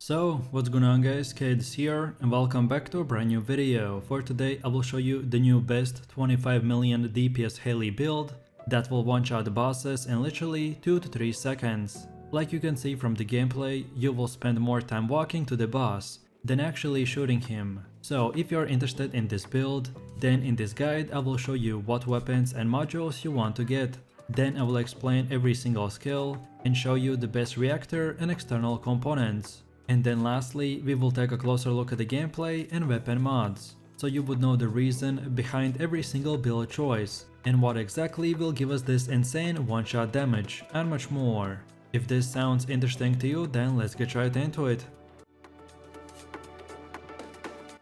So, what's going on guys, Kids here and welcome back to a brand new video. For today I will show you the new best 25 million DPS HAILEY build that will one-shot the bosses in literally 2 to 3 seconds. Like you can see from the gameplay, you will spend more time walking to the boss than actually shooting him. So if you're interested in this build, then in this guide I will show you what weapons and modules you want to get. Then I will explain every single skill and show you the best reactor and external components. And then lastly, we will take a closer look at the gameplay and weapon mods, so you would know the reason behind every single build choice, and what exactly will give us this insane one-shot damage, and much more. If this sounds interesting to you, then let's get right into it.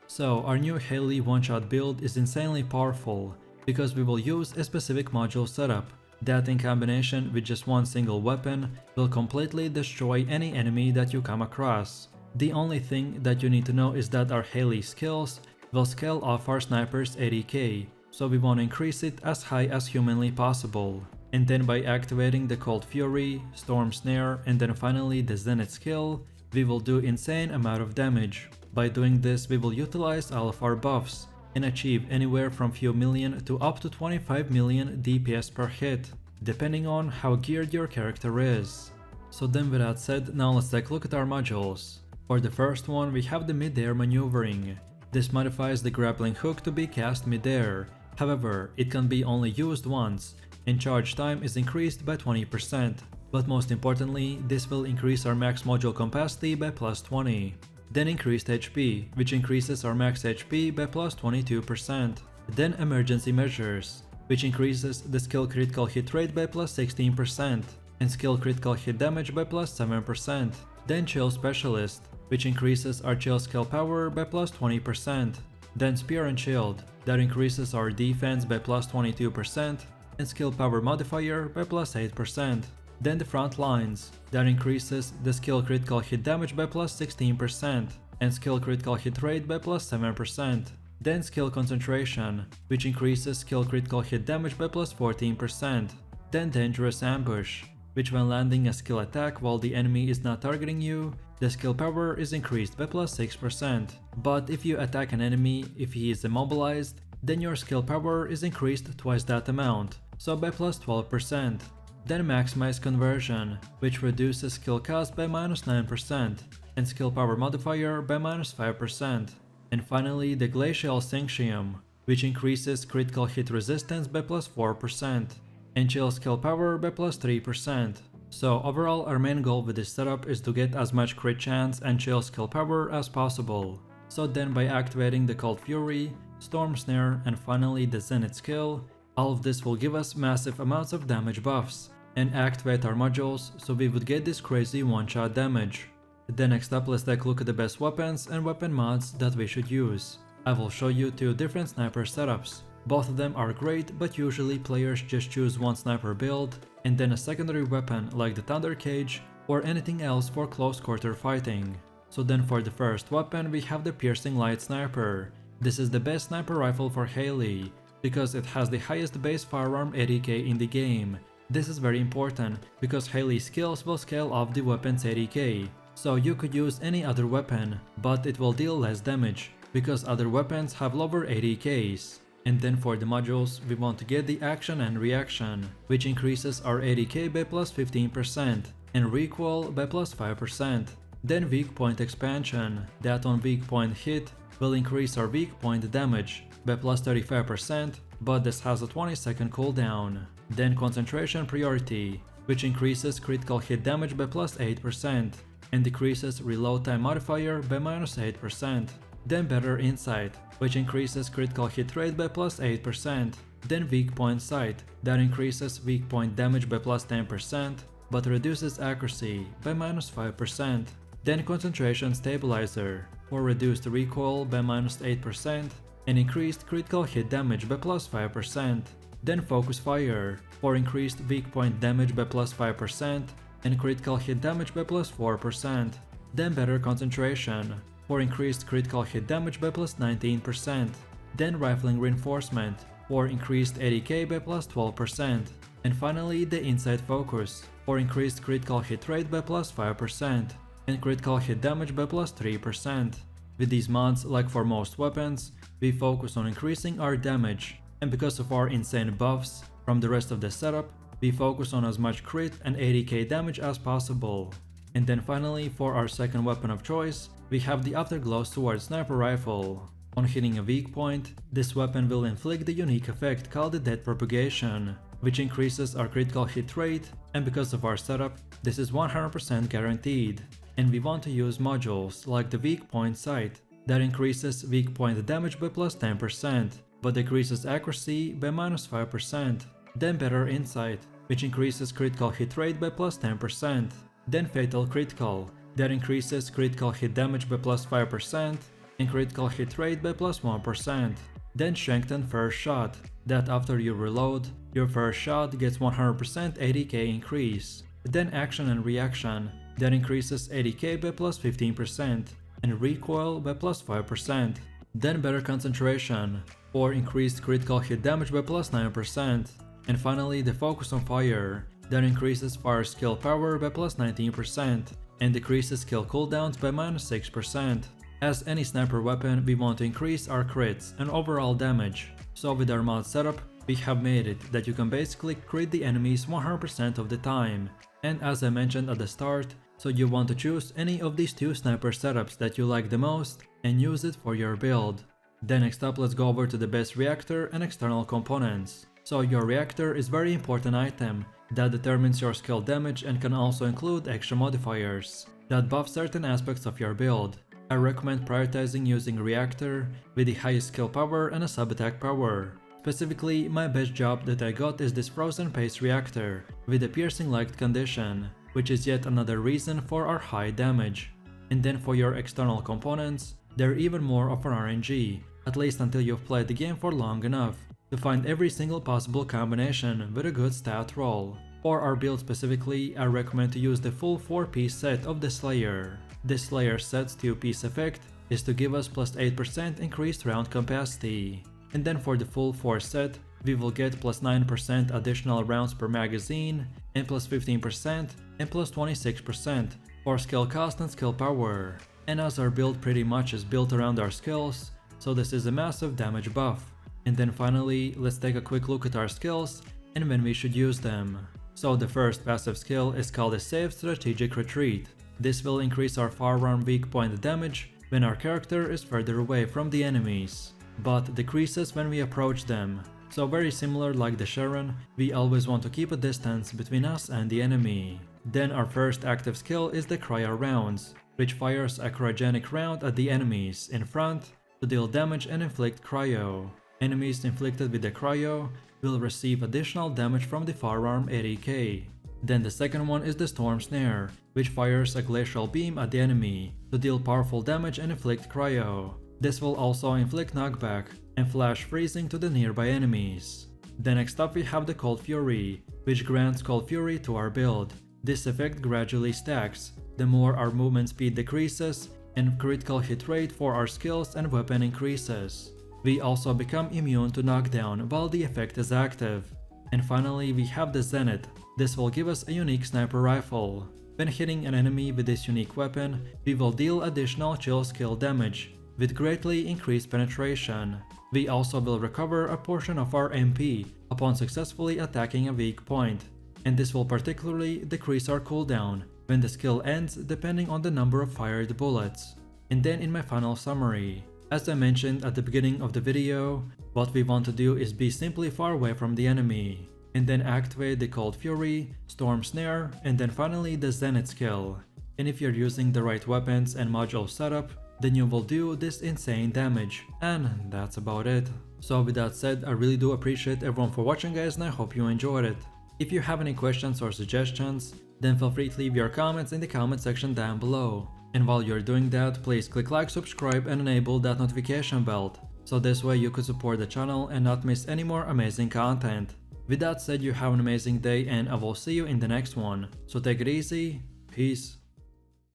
So our new HAILEY one-shot build is insanely powerful, because we will use a specific module setup that in combination with just one single weapon will completely destroy any enemy that you come across. The only thing that you need to know is that our HAILEY skills will scale off our sniper's 80k, so we want to increase it as high as humanly possible. And then by activating the Cold Fury, Storm Snare and then finally the Zenith skill, we will do insane amount of damage. By doing this we will utilize all of our buffs and achieve anywhere from few million to up to 25 million DPS per hit, depending on how geared your character is. So then with that said, now let's take a look at our modules. For the first one we have the mid-air maneuvering. This modifies the grappling hook to be cast mid-air, however it can be only used once, and charge time is increased by 20%. But most importantly, this will increase our max module capacity by plus 20. Then increased HP, which increases our max HP by plus 22%. Then emergency measures, which increases the skill critical hit rate by plus 16% and skill critical hit damage by plus 7%. Then chill specialist, which increases our chill skill power by plus 20%. Then spear and shield, that increases our defense by plus 22% and skill power modifier by plus 8%. Then the front lines, that increases the skill critical hit damage by plus 16% and skill critical hit rate by plus 7%. Then skill concentration, which increases skill critical hit damage by plus 14%. Then dangerous ambush, which when landing a skill attack while the enemy is not targeting you, the skill power is increased by plus 6%. But if you attack an enemy if he is immobilized, then your skill power is increased twice that amount, so by plus 12%. Then maximize conversion, which reduces skill cost by minus 9% and skill power modifier by minus 5%. And finally the glacial Synxium, which increases critical hit resistance by plus 4% and chill skill power by plus 3%. So overall our main goal with this setup is to get as much crit chance and chill skill power as possible. So then by activating the Cold Fury, Storm Snare and finally the Zenith skill, all of this will give us massive amounts of damage buffs and activate our modules so we would get this crazy one-shot damage. Then next up let's take a look at the best weapons and weapon mods that we should use. I will show you 2 different sniper setups. Both of them are great, but usually players just choose one sniper build and then a secondary weapon like the Thunder Cage or anything else for close quarter fighting. So then for the first weapon we have the Piercing Light Sniper. This is the best sniper rifle for HAILEY, because it has the highest base firearm 80k in the game. This is very important because HAILEY skills will scale off the weapon's 80k, so you could use any other weapon, but it will deal less damage because other weapons have lower 80ks. And then for the modules we want to get the Action and Reaction, which increases our 80k by plus 15% and Recoil by plus 5%. Then Weak Point Expansion, that on weak point hit will increase our weak point damage by plus 35%, but this has a 20-second cooldown. Then Concentration Priority, which increases critical hit damage by plus 8% and decreases reload time modifier by minus 8%. Then Better Insight, which increases critical hit rate by plus 8%. Then Weak Point Sight, that increases weak point damage by plus 10% but reduces accuracy by minus 5%. Then Concentration Stabilizer, for reduced recoil by minus 8% and increased critical hit damage by plus 5%. Then Focus Fire, for increased weak point damage by plus 5% and critical hit damage by plus 4%. Then Better Concentration, for increased critical hit damage by plus 19%. Then Rifling Reinforcement, for increased 80k by plus 12%. And finally the Insight Focus, for increased critical hit rate by plus 5%. and critical hit damage by plus 3%. With these mods, like for most weapons, we focus on increasing our damage, and because of our insane buffs from the rest of the setup, we focus on as much crit and 80k damage as possible. And then finally, for our second weapon of choice, we have the Afterglow Sword Sniper Rifle. On hitting a weak point, this weapon will inflict the unique effect called the Death Propagation, which increases our critical hit rate, and because of our setup, this is 100% guaranteed. And we want to use modules like the Weak Point Sight, that increases weak point damage by plus 10%, but decreases accuracy by minus 5%. Then Better Insight, which increases critical hit rate by plus 10%. Then Fatal Critical, that increases critical hit damage by plus 5% and critical hit rate by plus 1%. Then Strengthened First Shot, that after you reload, your first shot gets 100% 80k increase. Then Action and Reaction, that increases 80k by plus 15% and recoil by plus 5%. Then Better Concentration, for increased critical hit damage by plus 9%. And finally the Focus on Fire, that increases fire skill power by plus 19% and decreases skill cooldowns by minus 6%. As any sniper weapon, we want to increase our crits and overall damage, so with our mod setup, we have made it that you can basically crit the enemies 100% of the time. And as I mentioned at the start, so you want to choose any of these two sniper setups that you like the most and use it for your build. Then next up, let's go over to the best reactor and external components. So your reactor is very important item that determines your skill damage and can also include extra modifiers that buff certain aspects of your build. I recommend prioritizing using reactor with the highest skill power and a sub-attack power. Specifically, my best job that I got is this Frozen Pace reactor with a piercing light condition, which is yet another reason for our high damage. And then for your external components, they're even more of an RNG, at least until you've played the game for long enough to find every single possible combination with a good stat roll. For our build specifically, I recommend to use the full 4-piece set of the Slayer. This Slayer set's 2-piece effect is to give us plus 8% increased round capacity. And then for the full 4 set, we will get plus 9% additional rounds per magazine, and plus 15% and plus 26% for skill cost and skill power. And as our build pretty much is built around our skills, so this is a massive damage buff. And then finally, let's take a quick look at our skills and when we should use them. So the first passive skill is called a Safe Strategic Retreat. This will increase our firearm weak point damage when our character is further away from the enemies, but decreases when we approach them. So very similar like the Sharon, we always want to keep a distance between us and the enemy. Then our first active skill is the Cryo Rounds, which fires a cryogenic round at the enemies in front to deal damage and inflict cryo. Enemies inflicted with the cryo will receive additional damage from the firearm 80k. Then the second one is the Storm Snare, which fires a glacial beam at the enemy to deal powerful damage and inflict cryo. This will also inflict knockback and flash freezing to the nearby enemies. Then next up we have the Cold Fury, which grants Cold Fury to our build. This effect gradually stacks the more our movement speed decreases and critical hit rate for our skills and weapon increases. We also become immune to knockdown while the effect is active. And finally we have the Zenith. This will give us a unique sniper rifle. When hitting an enemy with this unique weapon, we will deal additional chill skill damage with greatly increased penetration. We also will recover a portion of our MP upon successfully attacking a weak point, and this will particularly decrease our cooldown when the skill ends depending on the number of fired bullets. And then in my final summary, as I mentioned at the beginning of the video, what we want to do is be simply far away from the enemy, and then activate the Cold Fury, Storm Snare, and then finally the Zenith skill. And if you're using the right weapons and module setup, then you will do this insane damage. And that's about it. So with that said, I really do appreciate everyone for watching guys, and I hope you enjoyed it. If you have any questions or suggestions, then feel free to leave your comments in the comment section down below. And while you're doing that, please click like, subscribe and enable that notification bell, so this way you could support the channel and not miss any more amazing content. With that said, you have an amazing day and I will see you in the next one. So take it easy, peace.